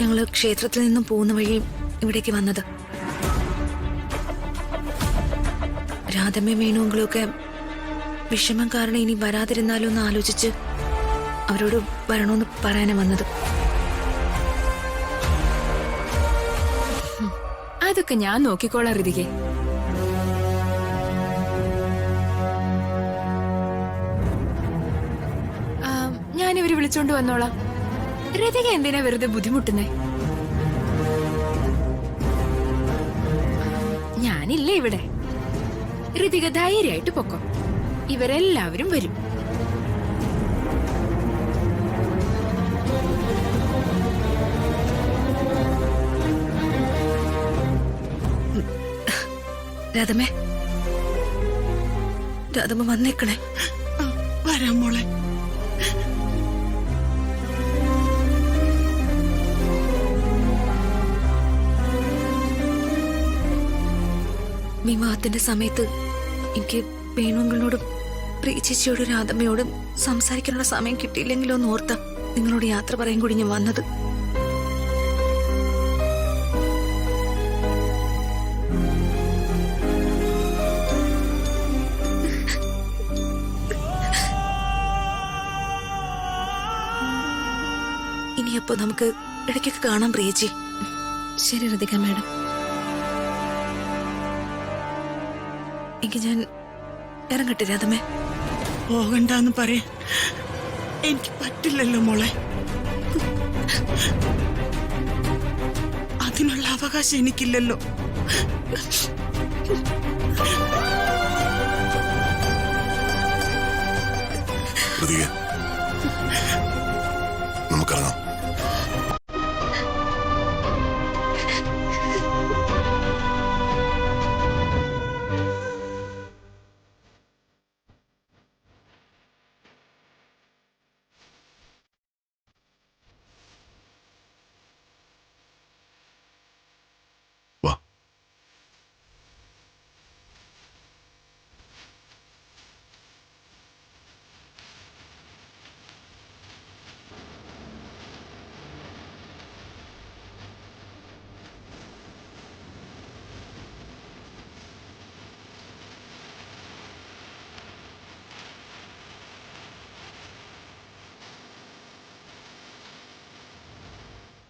ഞങ്ങള് ക്ഷേത്രത്തിൽ നിന്നും പോകുന്ന വഴി ഇവിടേക്ക് വന്നത്. രാധമ്മയും മീനുകളും ഒക്കെ വിഷമം കാരണം ഇനി വരാതിരുന്നാലോ എന്ന് ആലോചിച്ച് അവരോട് വരണോന്ന് പറയാനാ വന്നത്. അതൊക്കെ ഞാൻ നോക്കിക്കോളാം ഋതികെ. ഞാനിവര് വിളിച്ചോണ്ട് വന്നോളാം. ഋതിക എന്തിനാ വെറുതെ ബുദ്ധിമുട്ടുന്നേ? ഞാനില്ലേ ഇവിടെ. ഋതിക ധൈര്യമായിട്ട് പൊക്കോ. ഇവരെല്ലാവരും വരും. രാധമ്മേ, രാധമ്മ വന്നേക്കണേ. വരാം മോളെ. വിവാഹത്തിന്റെ സമയത്ത് എനിക്ക് വേണുങ്ങളോടും പ്രിയചേച്ചിയോടും രാധമ്മയോടും സംസാരിക്കാനുള്ള സമയം കിട്ടിയില്ലെങ്കിലോ എന്ന് ഓർത്ത നിങ്ങളോട് യാത്ര പറയാൻ കൂടി ഞാൻ വന്നത്. ഇനിയപ്പോ നമുക്ക് ഇടയ്ക്കൊക്കെ കാണാം പ്രിയച്ചി. ശരി ഋതിക മാഡം. എങ്കിൽ ഞാൻ ഇറങ്ങട്ടെ രാധമ്മേ. പോകണ്ടെന്ന് പറയാൻ എനിക്ക് പറ്റില്ലല്ലോ മോളെ. അതിനുള്ള അവകാശം എനിക്കില്ലല്ലോ. നമുക്കിറങ്ങാം.